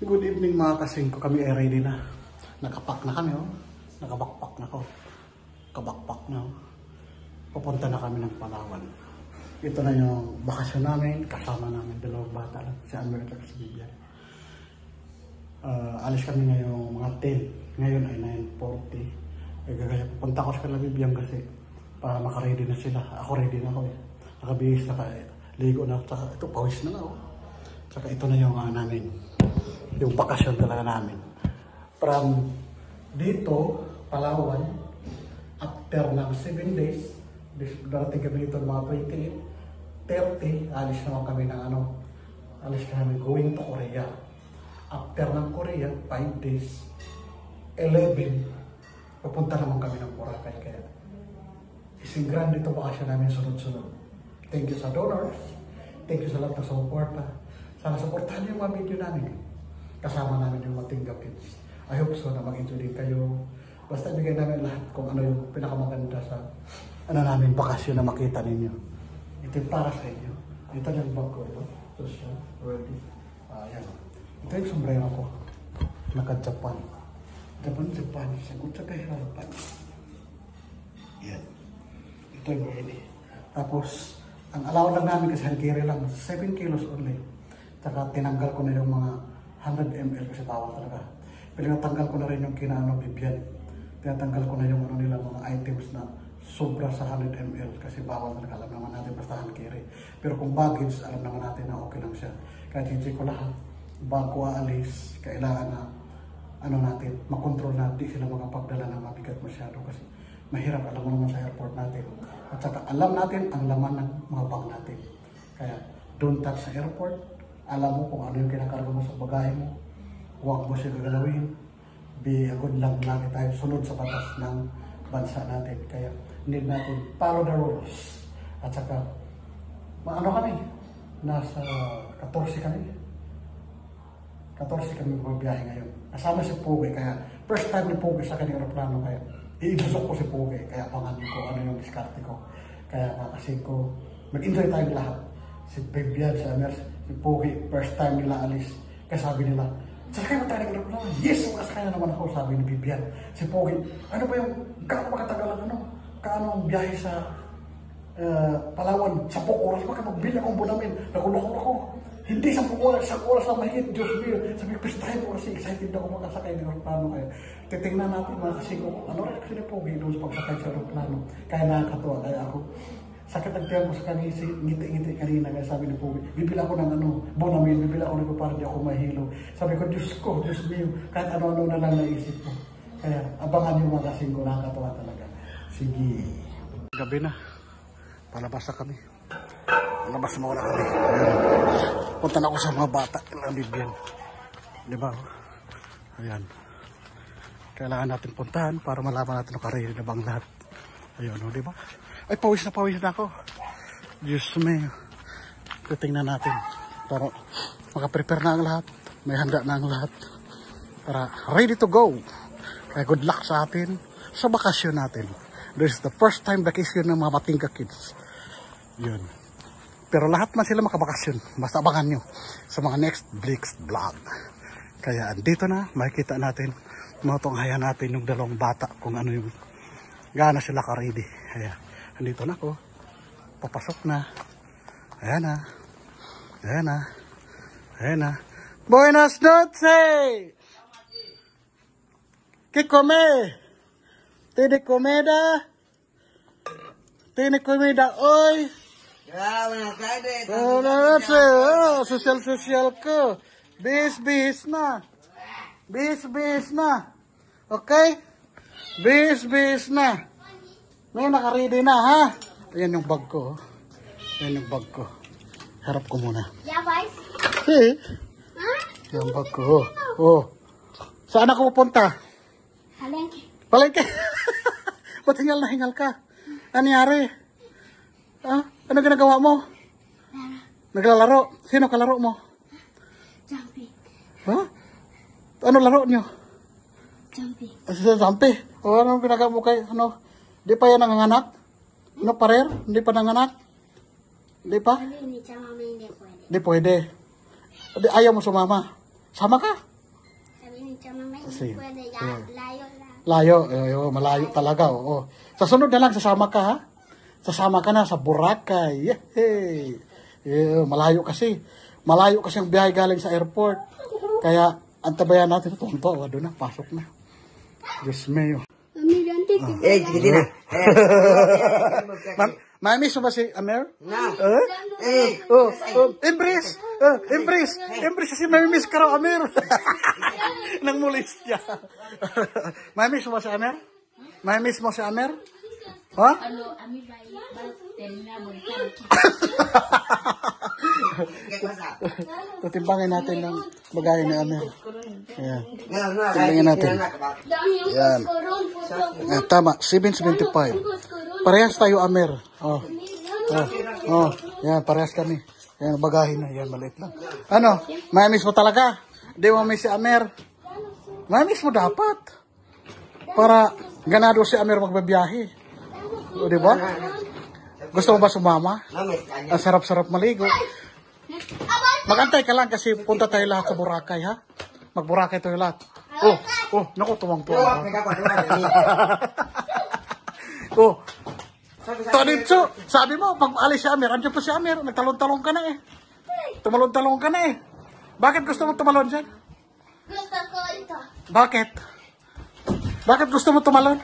Good evening mga kasing ko, kami ay ready na. Nakapak na kami, oh. Nakabakpak na ko. Kabakpak na, oh. Pupunta na kami ng Palawan. Ito na yung bakasyon namin, kasama namin dalawang bata lang, si America at si Vivian. Alis kami ngayong mga 10. Ngayon ay 9:40. Gagaya, pupunta ko sa kala Vivian kasi para makaready na sila. Ako ready na ako eh. Nakabihis na kaya, ligo na. Saka ito, pawis na nga, oh. Saka ito na yung namin. Yung bakasyon talaga namin. From dito, Palawan, after ng 7 days, darating kami dito mga 28, 30, alis naman kami ng alis kami going to Korea. After ng Korea, 5 days, 11, pupunta naman kami ng Boracay. Kaya, isang grand dito bakasyon namin sunod-sunod. Thank you sa donors. Thank you sa lahat ng suporta. Sana supportahan yung mga video namin. Kasama namin yung Matingga Kids. I hope so na mag-enjoy din kayo. Basta ibigay namin lahat kung ano yung pinakamaganda sa namin bakasyon na makita ninyo. Ito yung para sa inyo. Ito yung bag ko. Social, ready. Ayan. Ito yung sombrero ko. Naka-Japan. Japan. Sagot sa kahirapan. Yan. Ito yung ready. Tapos, ang allowed lang namin kasi carry lang. 7 kilos only. Saka tinanggal ko na yung mga 100 ml kasi bawal talaga. Pero natanggal ko na rin yung Vivian. Tinatanggal ko na yung nila mga items na sobra sa 100 ml kasi bawal talaga. Alam naman natin basta hand carry. Pero kung baggage, alam naman natin na okay lang siya. Kaya check ko lahat. Bago aalis, kailangan na natin, makontrol natin sila mga pagdala na mabigat masyado kasi mahirap, alam mo naman sa airport natin. At saka alam natin ang laman ng mga bag natin. Kaya don't touch sa airport. Alam mo kung ano yung kinakarga mo sa bagahe mo. Huwag mo siya gagalawin. Be a good lang lagi tayo sunod sa batas ng bansa natin. Kaya need natin follow the rules. At saka, kami? Nasa 14 kami. 14 kami magbiyahe ngayon. Kasama si Pugi. Kaya first time ni Pugi sa kanyang aeroplano. Kaya iidusok ko si Pugi. Kaya abangan ko ano yung diskarte ko. Kaya kasi ko, mag-enjoy tayong lahat. Si Vivian, si Amers, si Pugi, first time nila alis. Kaya sabi nila, sakay mo tayo ng aeroplano. Yes, makasakay na naman ako, sabi ni Vivian. Si Pugi, ano ba yung, gaano makatagal ang kaano ang biyahe sa Palawan, 10 oras ba ka magbili akong bunamin, nakulokol ako. Hindi 10 oras, 1 oras na mahigit, Diyos mio. Sabi ko, first time ko kasi excited ako makasakay ng aeroplano. Kaya titingnan natin mga kasi kung ano reaction ni Pugi doon sa pagsakay sa aeroplano. Kaya nakakatuwa, kaya ako, sakit ang tiyan ko sa kanya, ngiti-ngiti kanina. Kaya sabi ni Pugi, bibila ko ng bonamin, bibila ko nito para di ako mahilo. Sabi ko, Diyos mio, kahit ano-ano na lang naisip ko. Kaya abangan yung mga kasing ko, nakakatuwa talaga. Sige. Gabi na. Palabas na kami. Palabas mo na kami. Ayan. Punta na ako sa mga bata. Ilang Vivian. Diba? Ayan. Kailangan natin puntahan para malaman natin kung karili na bang lahat. Ayun, diba? Ay, pawis na ako. Diyos me. Tingnan natin. Para makaprepare na ang lahat. May handa na ang lahat. Para ready to go. Kaya good luck sa atin sa bakasyon natin. This is the first time vacation ng mga Matingga Kids. Yun. Pero lahat man sila makabakasyon. Basta abangan nyo sa mga next Blix vlog. Kaya andito na. Makikita natin. Matunghayan natin yung dalawang bata kung ano yung gaano sila ka-ready. Kaya andito na ako. Papasok na. Ayan na. Ayan na. Ayan na. Buenas noches! ¿Qué come? ¿Tiene comida? ¿Tiene comida hoy? Ya, buenas tardes. Buenas noches. Social ko. Bis na. Bis na. Okay? Bis na. May nakaready na, ha? Ayan yung bag ko. Ayan yung bag ko. Harap ko muna. Yeah, boys. Eh? Yung bag ko. Oh. Saan ako pupunta? Palengke. Ba't hingal ka? Ano nangyari? Ano ginagawa mo? Naglalaro. Sino kalaro mo? Jumping. Ha? Ano laro nyo? Jumping. Jumping. O ano ginagawa mo kay, di pa yan nanganganak? Parer? Hindi pa nanganak? Hindi pa? Sabi ni Chama, hindi pwede. Hindi pwede. Ayaw mo sumama. Sama ka. mucho, mamá. Y Sí. no puede ya. Yeah. Layo. Layo, malayo talaga, oo. Sa sunod na lang, sasama ka, ha? Sasama ka na sa Boracay. Yehey! Malayo kasi. Malayo kasi ang biyahe galing sa airport. Kaya, antabayan natin. Tonto, doon na, pasok na. Diyos mayo. Mami, dante. Eh, chiquitina. Mamiss mo ba si Amer? No. Eh? Embrace! Embrace! Embrace kasi mamiss ka raw, Amer. Nang mulis niya. Mamiss mo ba si Amer? Mamiss mo si Amer? Ha? Ano, ami ba terminal mo ¿Qué pasa? Tutimbangin natin ng bagahe ni Amer. Ayan. No, no, Tingnan natin. Yan. Tama, 775. Parehas tayo, Amer. Yan, parehas kami. Yan, bagahe na. Yan, maliit lang. Ano, mamiss mo talaga? Hindi mo miss si Amer? Mamiss mo dapat. Para ganado si Amer magbabiyahe. O, di ba? Gusto mo ba sumama? No me extraña. Ang sarap-sarap maligo. Magantay ka lang kasi punta tayo lahat sa Boracay, ha? Mag-Boracay tayo lahat. Naku, tuwang-tuwa. Yo voy a explicar cuando vaya a venir. Tonitso, sabi mo, pag alis si Amer, andyan pa si Amer, nagtalon-talon ka na eh. Tumalon-talon ka na eh. Bakit gusto mo tumalon dyan? Gusto ko ito. Bakit? Bakit gusto mo tumalon?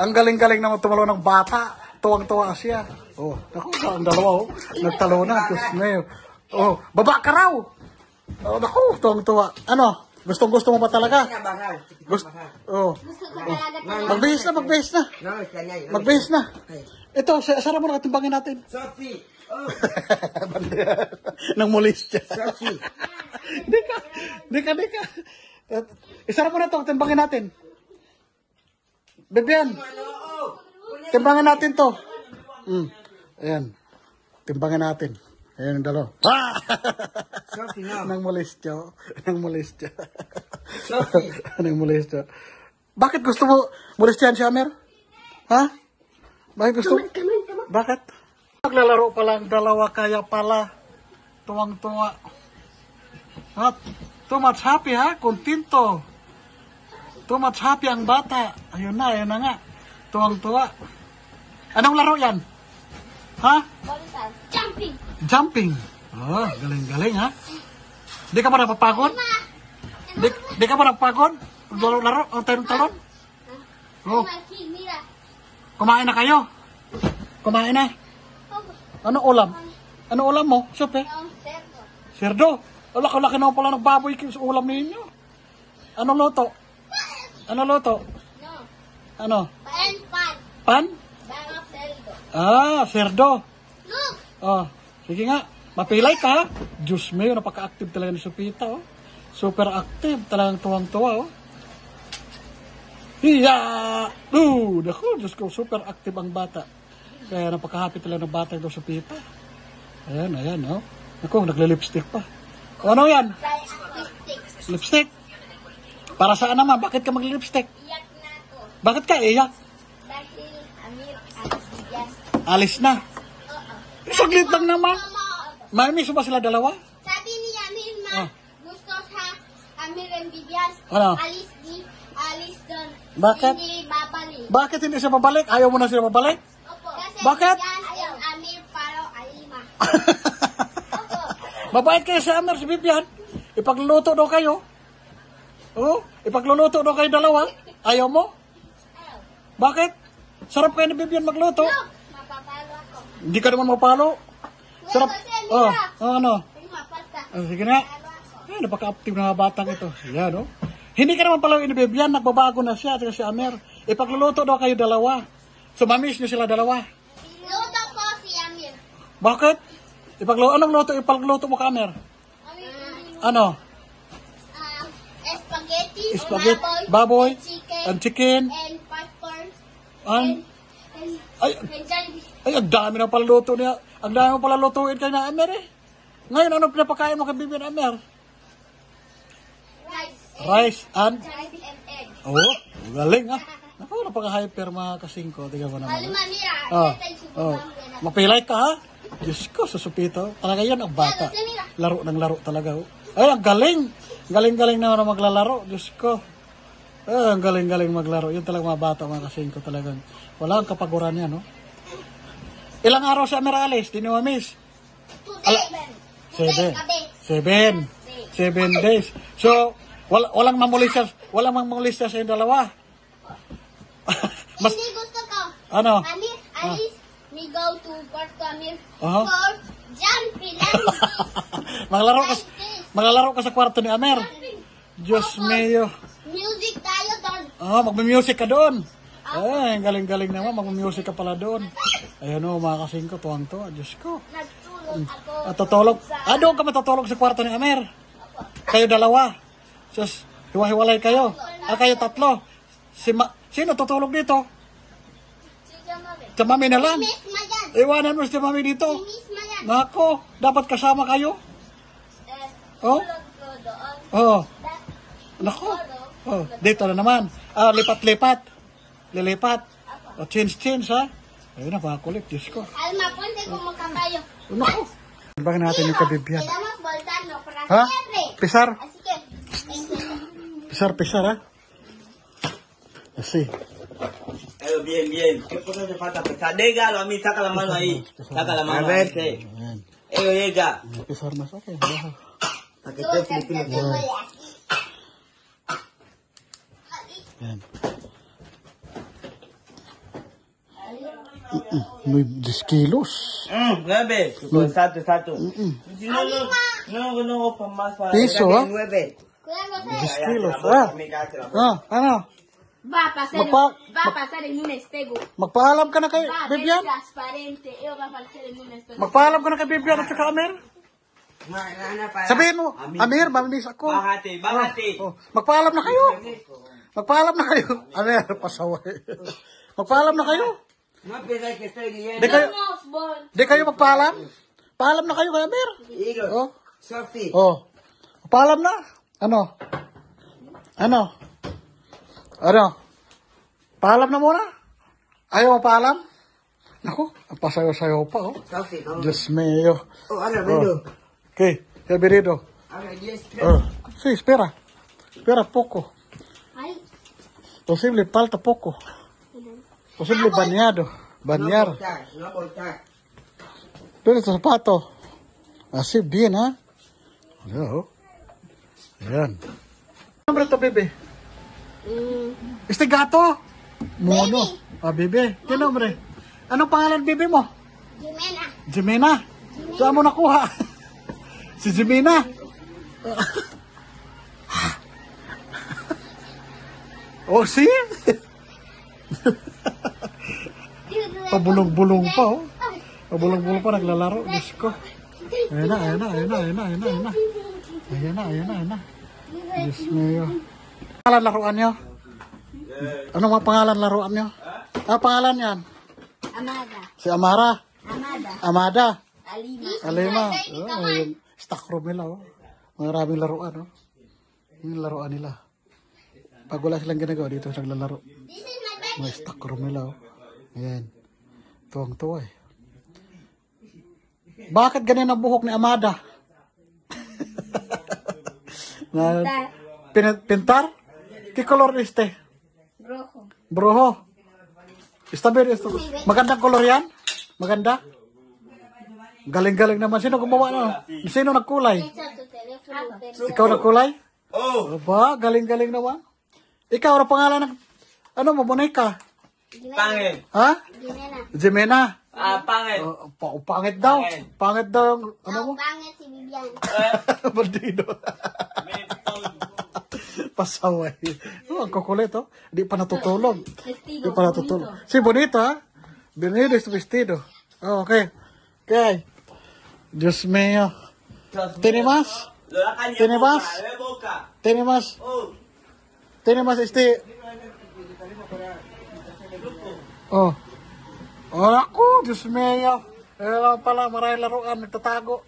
Ang galing-galing naman tumalon ng bata. Tuwang-tuwa siya. Naku, ang dalawa, nagtalo na. Baba ka raw. Naku, tuwang-tuwa. Ano? Gustong-gusto mo ba talaga? Voy a bajar, chiquitina, Gusto, bajar. Gusto ko talaga ito. magbihis na, magbihis na. No me extraña. Magbihis na. Ito, sara mo na katimbangin natin. Sophie. Oh, Nang mulis siya. Sophie. Di ka. Isara mo na ito, timbangin natin. Bibian, timbangin natin to. Ayan. Timbangin natin. Ayan ang dalawa. Sophie, no. Nang mulis siya. Sophie. Nang mulis siya. Bakit gusto mo mulis siya, Amer? Ha? Bakit gusto mo? Bakit? Naglalaro pa lang dalawa kaya pala. Tuwang-tuwa. At too much happy, ha? Kontento. Too much happy ang bata. Ayun na nga. Tuwang-tuwa. Anong laro yan? Ha? Jumping. Jumping. Galing-galing, ha? Di ka ba napapagod? Di ka ba napapagod? Laro-laro? Ang talon-talon? Aquí, mira. Kumain na kayo? Kumain na? Ano ulam? Ano ulam mo? Supe? Cerdo. Serdo? Laki-laki naman pala ng baboy sa ulam ninyo. Ano luto? Ano luto? No. Ano? Pan. Pan? Baka cerdo. Serdo. Look. Sige nga. Mapilay ka, ha? Diyos mayo, napaka-active talaga ni Supita, oh. Super active. Talagang tuwang-tuwa, oh. Hiya! Naku, Diyos ko, super active ang bata. Kaya napaka-happy talaga ng bata ito, Supita. Ayan, oh. Naku, nagle-lipstick pa. Ano yan? Lipstick. Lipstick? Para saan naman? Bakit ka mag-lipstick? Iyak na ako. Bakit ka iyak? Dahil Amir at Bibian. Alis na. Saglit lang naman. Mamiss mo ba sila dalawa? Sabi ni Amir Ah. gusto sa Amir and Bibian. Ano? Alis doon. Bakit? Hindi babalik. Bakit hindi siya babalik? Ayaw mo na siya babalik? Opo. Kasi Bakit? Bibian and Amir paro alima. Opo. Mabait kayo si Amer, si Bibian. Ipagluluto daw kayo. Ipagluluto daw kayo dalawa. Ayaw mo? Ayaw. Bakit? Sarap kayo ni Bibian magluto. Look, mapapalo ako. Hindi ka naman mapalo. Sarap. Kasi mira. Ano? Mapalta. Sige na. Ay, napaka-active na mga batang ito. Yan, Hindi ka naman pala ni Bibian, nagbabago na siya at si Amer. Ipagluluto daw kayo dalawa. So, mamiss niyo sila dalawa. Luto ko si Amir. Bakit? Anong luto? Ipagluto mo ka, Amer? Ano? Spaghetti, baboy, and chicken, and chicken, and popcorn, and, ay, and Jollibee. ay, ang dami na pala luto niya. Ang dami mo pala lutuin kay na Amer eh. Ngayon, ano pinapakain mo kay Bibian, Amer? Rice and? Jollibee and egg. Galing ha. Naku, napaka-hyper mga kasingko. Tingnan mo naman. Alima, mira. Oh, mapilay ka ha. Diyos ko, susupito. Talaga yan ang bata. Laro ng laro talaga. Ay, ang galing. Galing-galing naman na maglalaro. Diyos ko. Ang galing-galing maglaro. Yun talagang mga bata, mga kasing ko talagang. Wala ang kapaguran yan, no? Ilang araw si Amer alis? Di ni Miss? Today, Seven. 7 days. So, walang mamulista sa yung dalawa. Mas, Hindi gusto ko. ano? Amir, alis, we go to Port Amir Aha. for jumping like this. Maglalaro ka sa kwarto ni Amer. Diyos mio. Music tayo doon. Magme-music ka doon. Ay, galing-galing naman. Magme-music ka pala doon. Ayan o, mga kasing ko. Tuwang-tuwa. Diyos ko. Nagtulog ako. At tutulog. Doon ka matutulog sa kwarto ni Amer. Kayo dalawa. Sus, hiwa-hiwalay kayo. Kayo tatlo. Sino tutulog dito? Si Mami na lang. Miss Mayan. Iwanan mo si Mami dito. Miss Mayan. Nako, dapat kasama kayo. Oh? Tulog ko doon. Oh. Nako. Oh, dito na naman. Lipat-lipat. Lilipat. Change, ha? Ayun na, makulit. Diyos ko. Alma, ponte como kabayo. Nako. Bakit natin yung kabibyan? Quedamos voltando para Ha? siempre. Pisar? Así que, Pisar, ha? Así. Bien. ¿Qué cosa te falta pesar? Déjalo a mí, saca la mano ahí. Saca la mano. A ver. Sí. Ayan. Llega. Pisar mas. Okay. Para que esté Filipino. Ayan. May 10 kilos. 9. Exacto. Si no, para más. Para Piso, ¿ah? 9. cuidado, 10 kilos, ano? Va a pasar, Magpa- va a pasar en un espejo. Magpaalam ka na kay Va a ser Bibian? transparente. Eso va a aparecer en un espejo. Magpaalam ka na kay Bibian at saka Amer? Sabihin mo, Amer, mamimiss ako. Bájate. Oh, magpaalam na kayo. Amer, pasaway. Magpaalam na kayo. No piensas que estoy Di leyendo. kayo, Vamos, Bon. di kayo magpaalam? Paalam na kayo kay Amer. Igor. Oh, Sophie. oh. Paalam na. Ano? Paalam na muna? Ayaw mo paalam? Naku, ang pasayo-sayo pa, oh. Sophie, no. Diyos mío. Oh, ahora vendo. ¿Qué? ¿Qué venido? Ahora 10. Sí, espera. Espera poco. Ay, Posible falta poco. Posible bañado. Bañar. No voltar. Pero estos zapatos. Así bien, ¿ah? Yo. Ayan. ¿Qué nombre to, bebé? Este gato? Mono. Bebé. ¿Qué nombre? Anong pangalan bebé mo? Jimena. Jimena. Saan mo nakuha? Si Jimena. Oh, si? Pabulong-bulong pa, oh. Pabulong-bulong pa, naglalaro. Diyos ko. Ayan na. Diyos mio. Pangalan laruan nyo? Ano mga pangalan laruan nyo? Pangalan yan? Amada. Si Amara. Amada. Alima. Alima. Yung stock room nila, oh. Maraming laruan, oh. Yung laruan nila. Pag wala silang ginagawa, dito naglalaro. This is my bed. May stock room nila, oh. Ayan. Tuwang-tuwa, eh. Bakit ganyan ang buhok ni Amada? Na, pintar? ¿Qué color este? Rojo. Broho. Está bien esto. Magandang color yan? Maganda? Galing-galing naman. Sino gumawa no? Sino nagkulay? Echa tu teléfono. Ikaw nagkulay? Oh. Aba, galing-galing naman. Ikaw, ano pangalan ng... Ano mo, Monica? Pangit. Ha? Jimena. Jimena. Pangit. Pangit daw. Pangit daw yung... Ano mo? Pangit si Vivian. Bandido. Pasaway. Oh, ang kukulit, oh. Di pa natutulog. Di pa natutulog. Si Bonito, ha? Bonito es tu vestido. Oh, okay. Okay. Dios mío. ¿Tiene más? ¿Tiene más? ¿Tiene más? ¿Tiene más este? Oh. Oh, ako, Diyos mío. Alam pala, maraming laruan, nagtatago.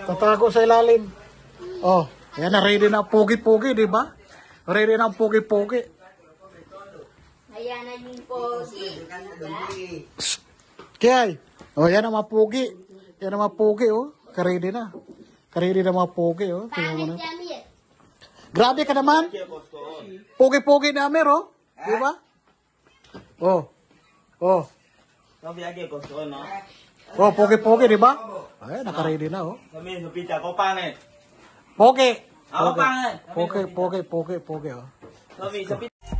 Tatago sa ilalim. Oh, yan na, ready na ang pugi-pugi, di ba? Ready na ang pugi-pugi. Ayan na yung pogi. Kaya, oh, yan ang mga pugi. Yan ang mga pugi, oh. Karedy na. Karedy na mga pugi, oh. Tingnan mo na. Pangit si Grabe ka naman. Kaya gusto ko. Pogi-pogi na Amer, oh. Di ba? Oh. Oh. Sabi lagi gusto ko, no? Oh, pogi-pogi, di ba? Ay, naka-ready na, oh. Sabi sa pizza ko, pangit. Pogi. Ako pangit. Pogi, pogi, pogi, pogi, oh. Sabi sa pizza.